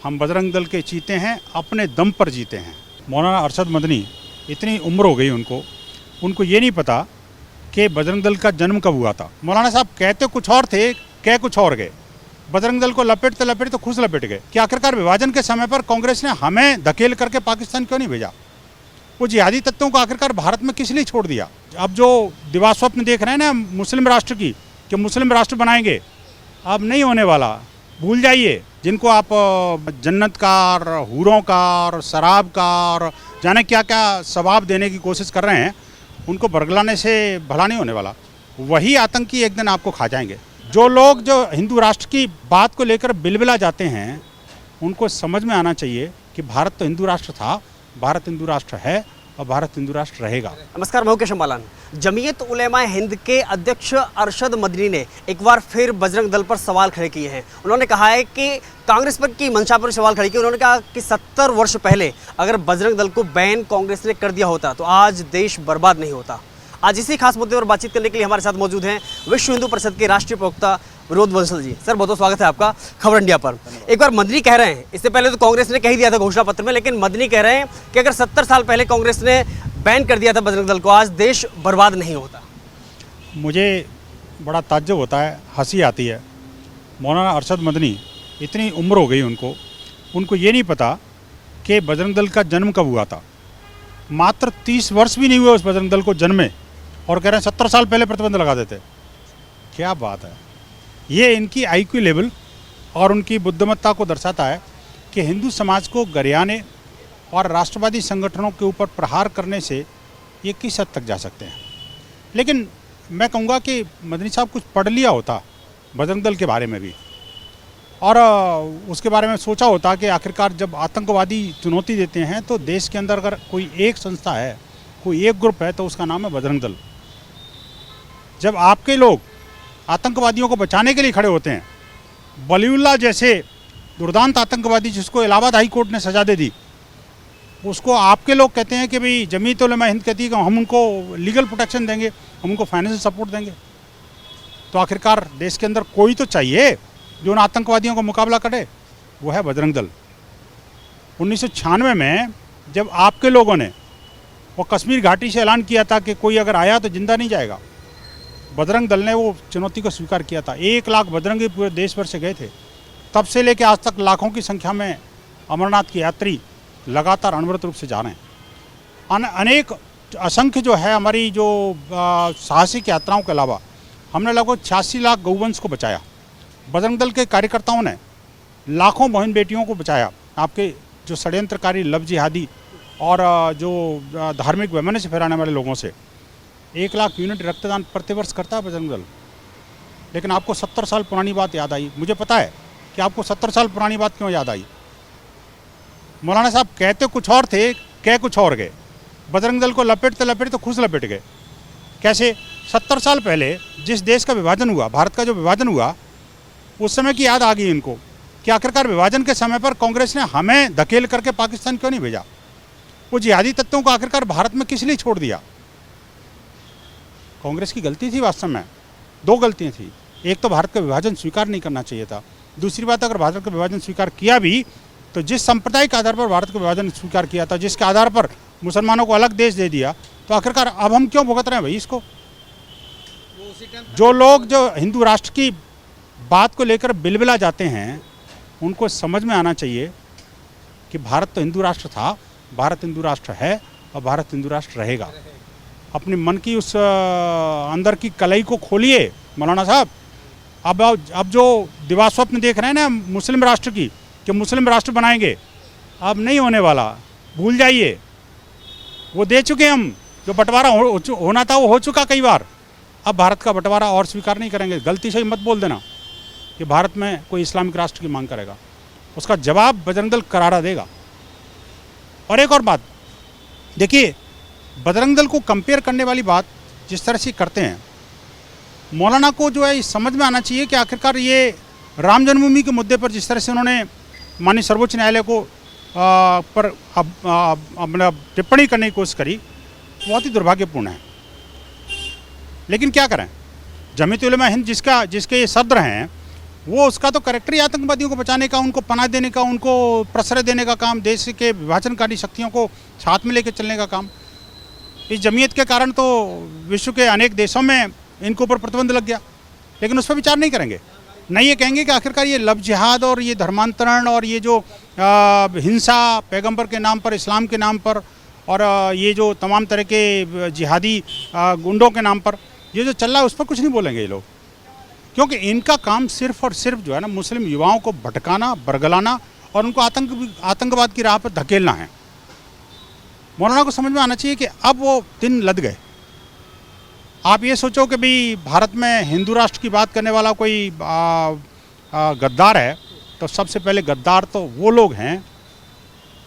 हम बजरंग दल के चीते हैं, अपने दम पर जीते हैं। मौलाना अरशद मदनी, इतनी उम्र हो गई उनको ये नहीं पता कि बजरंग दल का जन्म कब हुआ था। मौलाना साहब कहते कुछ और थे, कह कुछ और गए। बजरंग दल को लपेटते लपेटते खुद लपेट गए कि आखिरकार विभाजन के समय पर कांग्रेस ने हमें धकेल करके पाकिस्तान क्यों नहीं भेजा। वो जिहादी तत्वों को आखिरकार भारत में किस लिए छोड़ दिया। अब जो दिवास्वप्न देख रहे हैं ना मुस्लिम राष्ट्र की, कि मुस्लिम राष्ट्र बनाएंगे, अब नहीं होने वाला, भूल जाइए। जिनको आप जन्नत का और हूरों का और शराब का और जाने क्या क्या सवाब देने की कोशिश कर रहे हैं, उनको बरगलाने से भला नहीं होने वाला। वही आतंकी एक दिन आपको खा जाएंगे। जो लोग जो हिंदू राष्ट्र की बात को लेकर बिलबिला जाते हैं, उनको समझ में आना चाहिए कि भारत तो हिंदू राष्ट्र था, भारत हिंदू राष्ट्र है और भारत हिंदू राष्ट्र रहेगा। नमस्कार, मैं केशव बालान। जमीयत उलेमा हिंद के अध्यक्ष अरशद मदनी ने एक बार फिर बजरंग दल पर सवाल खड़े किए हैं। उन्होंने कहा है कि कांग्रेस पर की मंशा पर सवाल खड़े किए। उन्होंने कहा कि 70 वर्ष पहले अगर बजरंग दल को बैन कांग्रेस ने कर दिया होता तो आज देश बर्बाद नहीं होता। आज इसी खास मुद्दे पर बातचीत करने के लिए हमारे साथ मौजूद हैं विश्व हिंदू परिषद के राष्ट्रीय प्रवक्ता विनोद बंसल जी। सर, बहुत बहुत स्वागत है आपका खबर इंडिया पर। एक बार मदनी कह रहे हैं, इससे पहले तो कांग्रेस ने कह ही दिया था घोषणा पत्र में, लेकिन मदनी कह रहे हैं कि अगर 70 साल पहले कांग्रेस ने बैन कर दिया था बजरंग दल को, आज देश बर्बाद नहीं होता। मुझे बड़ा ताज्जुब होता है, हंसी आती है। मौलाना अरशद मदनी, इतनी उम्र हो गई उनको ये नहीं पता कि बजरंग दल का जन्म कब हुआ था। मात्र 30 वर्ष भी नहीं हुए उस बजरंग दल को जन्मे और कह रहे हैं 70 साल पहले प्रतिबंध लगा देते। क्या बात है। ये इनकी IQ लेवल और उनकी बुद्धिमत्ता को दर्शाता है कि हिंदू समाज को गरियाने और राष्ट्रवादी संगठनों के ऊपर प्रहार करने से ये किस हद तक जा सकते हैं। लेकिन मैं कहूँगा कि मदनी साहब कुछ पढ़ लिया होता बजरंग दल के बारे में भी, और उसके बारे में सोचा होता कि आखिरकार जब आतंकवादी चुनौती देते हैं तो देश के अंदर अगर कोई एक संस्था है, कोई एक ग्रुप है, तो उसका नाम है बजरंग दल। जब आपके लोग आतंकवादियों को बचाने के लिए खड़े होते हैं, वलीउल्लाह जैसे दुर्दांत आतंकवादी जिसको इलाहाबाद हाई कोर्ट ने सजा दे दी, उसको आपके लोग कहते हैं कि भाई जमीयत उलेमा हिंद कहती है कि हम उनको लीगल प्रोटेक्शन देंगे, हम उनको फाइनेंशियल सपोर्ट देंगे। तो आखिरकार देश के अंदर कोई तो चाहिए जो उन आतंकवादियों का मुकाबला करे, वो है बजरंग दल। 1996 में जब आपके लोगों ने वो कश्मीर घाटी से ऐलान किया था कि कोई अगर आया तो जिंदा नहीं जाएगा, बजरंग दल ने वो चुनौती को स्वीकार किया था। 1 लाख बजरंगी पूरे देश भर से गए थे। तब से लेकर आज तक लाखों की संख्या में अमरनाथ के यात्री लगातार अनवरत रूप से जा रहे हैं। अनेक असंख्य जो है हमारी जो साहसिक यात्राओं के अलावा हमने लगभग 86 लाख गौवंश को बचाया। बजरंग दल के कार्यकर्ताओं ने लाखों बहन बेटियों को बचाया। आपके जो षड्यंत्रकारी लव जिहादी और जो धार्मिक वैमनस्य से फैलाने वाले लोगों से 1 लाख यूनिट रक्तदान प्रतिवर्ष करता है बजरंग दल। लेकिन आपको 70 साल पुरानी बात याद आई। मुझे पता है कि आपको 70 साल पुरानी बात क्यों याद आई। मौलाना साहब कहते कुछ और थे, कह कुछ और गए। बजरंग दल को लपेटते लपेटते खुद लपेट गए। कैसे? 70 साल पहले जिस देश का विभाजन हुआ, भारत का जो विभाजन हुआ, उस समय की याद आ गई इनको कि आखिरकार विभाजन के समय पर कांग्रेस ने हमें धकेल करके पाकिस्तान क्यों नहीं भेजा। वो जिहादी तत्वों को आखिरकार भारत में किस लिए छोड़ दिया। कांग्रेस की गलती थी वास्तव में। 2 गलतियाँ थी। एक तो भारत का विभाजन स्वीकार नहीं करना चाहिए था। दूसरी बात, अगर भारत का विभाजन स्वीकार किया भी तो जिस संप्रदाय के आधार पर भारत का विभाजन स्वीकार किया था, जिसके आधार पर मुसलमानों को अलग देश दे दिया, तो आखिरकार अब हम क्यों भुगत रहे हैं भाई इसको। जो लोग जो हिंदू राष्ट्र की बात को लेकर बिलबिला जाते हैं, उनको समझ में आना चाहिए कि भारत तो हिंदू राष्ट्र था, भारत हिंदू राष्ट्र है और भारत हिंदू राष्ट्र रहेगा। अपने मन की उस अंदर की कलई को खोलिए मौलाना साहब। अब जो दिवास्वप्न देख रहे हैं ना मुस्लिम राष्ट्र की, कि मुस्लिम राष्ट्र बनाएंगे, अब नहीं होने वाला, भूल जाइए। वो दे चुके हम, जो बंटवारा होना था वो हो चुका कई बार। अब भारत का बंटवारा और स्वीकार नहीं करेंगे। गलती से ही मत बोल देना कि भारत में कोई इस्लामिक राष्ट्र की मांग करेगा। उसका जवाब बजरंग दल करारा देगा। और एक और बात देखिए, बजरंग दल को कंपेयर करने वाली बात जिस तरह से करते हैं, मौलाना को जो है समझ में आना चाहिए कि आखिरकार ये राम जन्मभूमि के मुद्दे पर जिस तरह से उन्होंने माननीय सर्वोच्च न्यायालय को पर अपना टिप्पणी करने की कोशिश करी, बहुत ही दुर्भाग्यपूर्ण है। लेकिन क्या करें, जमीयत उलेमा हिंद जिसके ये सदर हैं, वो उसका तो कैरेक्टर ही आतंकवादियों को बचाने का, उनको पनाह देने का, उनको प्रश्रय देने का काम, देश के विभाजनकारी शक्तियों को साथ में लेकर चलने का काम। इस जमीयत के कारण तो विश्व के अनेक देशों में इनके ऊपर प्रतिबंध लग गया, लेकिन उस पर विचार नहीं करेंगे। नहीं ये कहेंगे कि आखिरकार ये लव जिहाद और ये धर्मांतरण और ये जो हिंसा पैगंबर के नाम पर, इस्लाम के नाम पर, और ये जो तमाम तरह के जिहादी गुंडों के नाम पर ये जो चल रहा है उस पर कुछ नहीं बोलेंगे ये लोग, क्योंकि इनका काम सिर्फ और सिर्फ जो है ना मुस्लिम युवाओं को भटकाना, बरगलाना और उनको आतंकवाद की राह पर धकेलना है। मौलाना को समझ में आना चाहिए कि अब वो दिन लद गए। आप ये सोचो कि भाई भारत में हिंदू राष्ट्र की बात करने वाला कोई गद्दार है, तो सबसे पहले गद्दार तो वो लोग हैं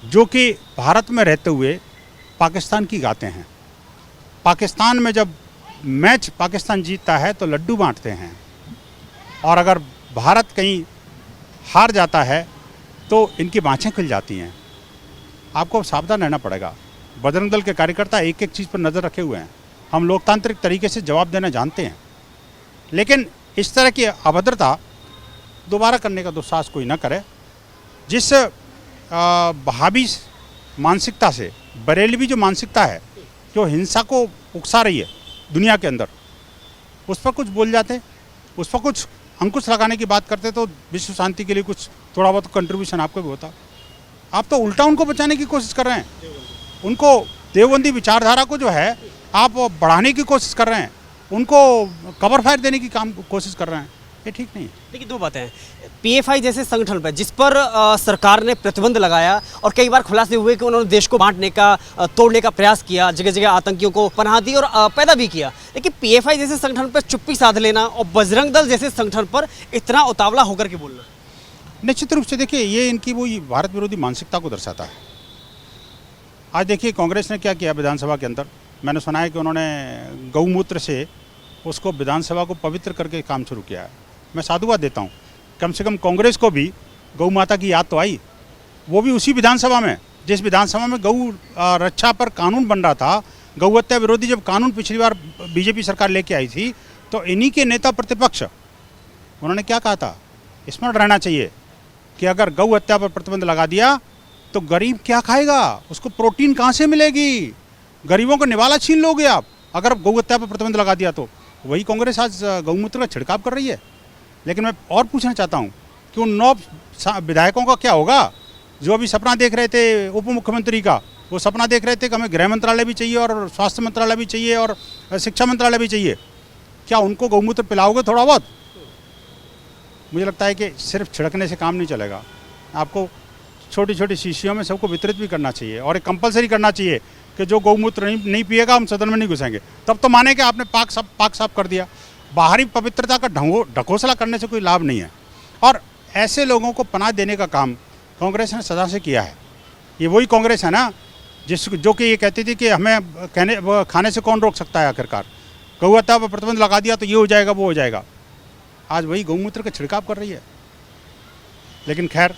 जो कि भारत में रहते हुए पाकिस्तान की गाते हैं। पाकिस्तान में जब मैच पाकिस्तान जीतता है तो लड्डू बांटते हैं, और अगर भारत कहीं हार जाता है तो इनकी बाँछें खुल जाती हैं। आपको सावधान रहना पड़ेगा। बजरंग दल के कार्यकर्ता एक एक चीज़ पर नज़र रखे हुए हैं। हम लोकतांत्रिक तरीके से जवाब देना जानते हैं, लेकिन इस तरह की अभद्रता दोबारा करने का दुस्साहस कोई ना करे। जिस वहाबी मानसिकता से, बरेलवी जो मानसिकता है जो हिंसा को उकसा रही है दुनिया के अंदर, उस पर कुछ बोल जाते, उस पर कुछ अंकुश लगाने की बात करते तो विश्व शांति के लिए कुछ थोड़ा बहुत कंट्रीब्यूशन आपको भी होता। आप तो उल्टा उनको बचाने की कोशिश कर रहे हैं। उनको देवबंदी विचारधारा को जो है आप बढ़ाने की कोशिश कर रहे हैं, उनको कवर फायर देने की कोशिश कर रहे हैं। ये ठीक नहीं है। देखिए, दो बातें हैं। पीएफआई जैसे संगठन पर जिस पर सरकार ने प्रतिबंध लगाया और कई बार खुलासे हुए कि उन्होंने देश को बांटने का, तोड़ने का प्रयास किया, जगह जगह आतंकियों को पनाह दी और पैदा भी किया, लेकिन पीएफआई जैसे संगठन पर चुप्पी साध लेना और बजरंग दल जैसे संगठन पर इतना उतावला होकर के बोलना, निश्चित रूप से देखिए ये इनकी वो भारत विरोधी मानसिकता को दर्शाता है। आज देखिए कांग्रेस ने क्या किया विधानसभा के अंदर। मैंने सुना है कि उन्होंने गौमूत्र से उसको विधानसभा को पवित्र करके काम शुरू किया है। मैं साधुवाद देता हूँ, कम से कम कांग्रेस को भी गौ माता की याद तो आई। वो भी उसी विधानसभा में, जिस विधानसभा में गौ रक्षा पर कानून बन रहा था, गौ हत्या विरोधी जब कानून पिछली बार बीजेपी सरकार लेके आई थी, तो इन्हीं के नेता प्रतिपक्ष उन्होंने क्या कहा था, स्मरण रहना चाहिए कि अगर गौ हत्या पर प्रतिबंध लगा दिया तो गरीब क्या खाएगा, उसको प्रोटीन कहाँ से मिलेगी, गरीबों को निवाला छीन लोगे आप अगर गौ हत्या पर प्रतिबंध लगा दिया तो। वही कांग्रेस आज गौमूत्र का छिड़काव कर रही है। लेकिन मैं और पूछना चाहता हूँ कि उन 9 विधायकों का क्या होगा जो अभी सपना देख रहे थे उप मुख्यमंत्री का। वो सपना देख रहे थे कि हमें गृह मंत्रालय भी चाहिए और स्वास्थ्य मंत्रालय भी चाहिए और शिक्षा मंत्रालय भी चाहिए। क्या उनको गौमूत्र पिलाओगे थोड़ा बहुत? मुझे लगता है कि सिर्फ छिड़कने से काम नहीं चलेगा। आपको छोटी छोटी शीशियों में सबको वितरित भी करना चाहिए और एक कंपलसरी करना चाहिए कि जो गौमूत्र नहीं पिएगा हम सदन में नहीं घुसेंगे। तब तो माने कि आपने पाक साफ कर दिया। बाहरी पवित्रता का ढकोसला करने से कोई लाभ नहीं है, और ऐसे लोगों को पनाह देने का काम कांग्रेस ने सदा से किया है। ये वही कांग्रेस है ना जो कि ये कहती थी कि हमें खाने से कौन रोक सकता है, आखिरकार गौ हत्या पर प्रतिबंध लगा दिया तो ये हो जाएगा वो हो जाएगा। आज वही गौमूत्र का छिड़काव कर रही है। लेकिन खैर,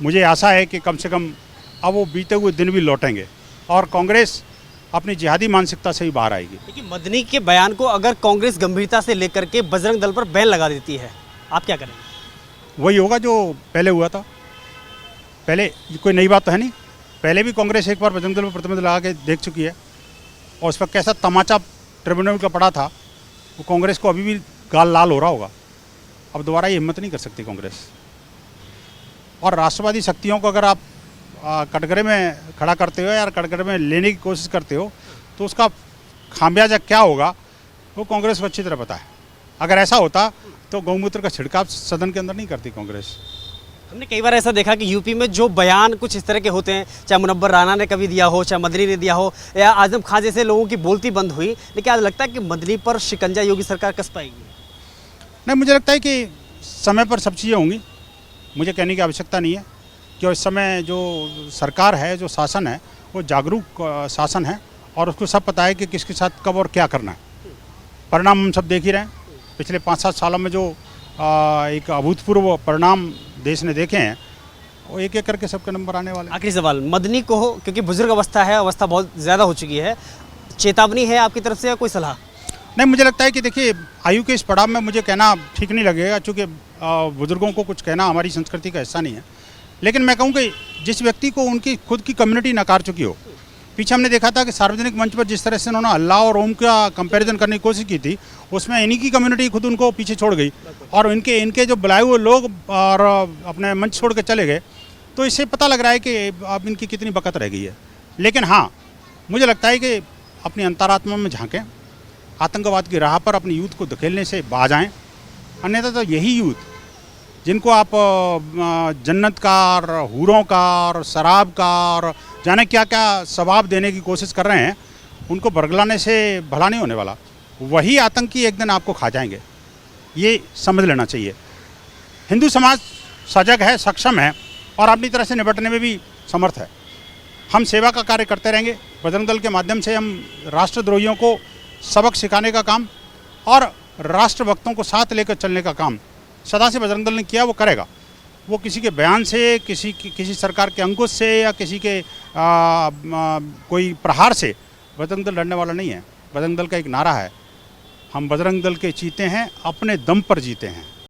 मुझे आशा है कि कम से कम अब वो बीते हुए दिन भी लौटेंगे और कांग्रेस अपनी जिहादी मानसिकता से ही बाहर आएगी। देखिए, मदनी के बयान को अगर कांग्रेस गंभीरता से लेकर के बजरंग दल पर बैन लगा देती है, आप क्या करेंगे? वही होगा जो पहले हुआ था। पहले कोई नई बात तो है नहीं, पहले भी कांग्रेस एक बार बजरंग दल पर प्रतिबंध लगा के देख चुकी है और उस पर कैसा तमाचा ट्रिब्यूनल का पड़ा था। वो कांग्रेस को अभी भी गाल लाल हो रहा होगा। अब दोबारा ये हिम्मत नहीं कर सकती कांग्रेस। और राष्ट्रवादी शक्तियों को अगर आप कटघरे में खड़ा करते हो या कटघरे में लेने की कोशिश करते हो तो उसका खामियाजा क्या होगा वो कांग्रेस को अच्छी तरह पता है। अगर ऐसा होता तो गौमूत्र का छिड़काव सदन के अंदर नहीं करती कांग्रेस। हमने कई बार ऐसा देखा कि यूपी में जो बयान कुछ इस तरह के होते हैं, चाहे मुनव्वर राणा ने कभी दिया हो, चाहे मदनी ने दिया हो, या आजम खान जैसे लोगों की बोलती बंद हुई, लेकिन आज लगता है कि मदनी पर शिकंजा योगी सरकार कस पाएगी। नहीं, मुझे लगता है कि समय पर सब चीज़ें होंगी। मुझे कहने की आवश्यकता नहीं है कि इस समय जो सरकार है, जो शासन है, वो जागरूक शासन है और उसको सब पता है कि किसके साथ कब और क्या करना है। परिणाम हम सब देख ही रहे हैं। पिछले 5-7 सालों में जो एक अभूतपूर्व परिणाम देश ने देखे हैं, वो एक एक करके सबके नंबर आने वाले हैं। आखिरी सवाल, मदनी को क्योंकि बुजुर्ग अवस्था है, अवस्था बहुत ज़्यादा हो चुकी है, चेतावनी है आपकी तरफ से या कोई सलाह? नहीं, मुझे लगता है कि देखिए आयु के इस पड़ाव में मुझे कहना ठीक नहीं लगेगा, चूँकि बुज़ुर्गों को कुछ कहना हमारी संस्कृति का हिस्सा नहीं है। लेकिन मैं कहूँ कि जिस व्यक्ति को उनकी खुद की कम्युनिटी नकार चुकी हो, पीछे हमने देखा था कि सार्वजनिक मंच पर जिस तरह से उन्होंने अल्लाह और ओम का कंपैरिजन करने की कोशिश की थी, उसमें इन्हीं की कम्युनिटी खुद उनको पीछे छोड़ गई और इनके जो बुलाए हुए लोग और अपने मंच छोड़ के चले गए। तो इससे पता लग रहा है कि अब इनकी कितनी बकत रह गई है। लेकिन हाँ, मुझे लगता है कि अपनी अंतरात्मा में झांकें, आतंकवाद की राह पर अपनी यूथ को धकेलने से बाज आएँ। अन्यथा तो यही यूथ जिनको आप जन्नत का और हूरों का और शराब का और जाने क्या क्या सवाब देने की कोशिश कर रहे हैं, उनको बरगलाने से भला नहीं होने वाला। वही आतंकी एक दिन आपको खा जाएंगे, ये समझ लेना चाहिए। हिंदू समाज सजग है, सक्षम है और अपनी तरह से निपटने में भी समर्थ है। हम सेवा का कार्य करते रहेंगे। बजरंग दल के माध्यम से हम राष्ट्रद्रोहियों को सबक सिखाने का काम और राष्ट्रभक्तों को साथ लेकर चलने का काम सदा से बजरंग दल ने किया, वो करेगा। वो किसी के बयान से, किसी सरकार के अंकुश से या किसी के कोई प्रहार से बजरंग दल लड़ने वाला नहीं है। बजरंग दल का एक नारा है, हम बजरंग दल के चीते हैं, अपने दम पर जीते हैं।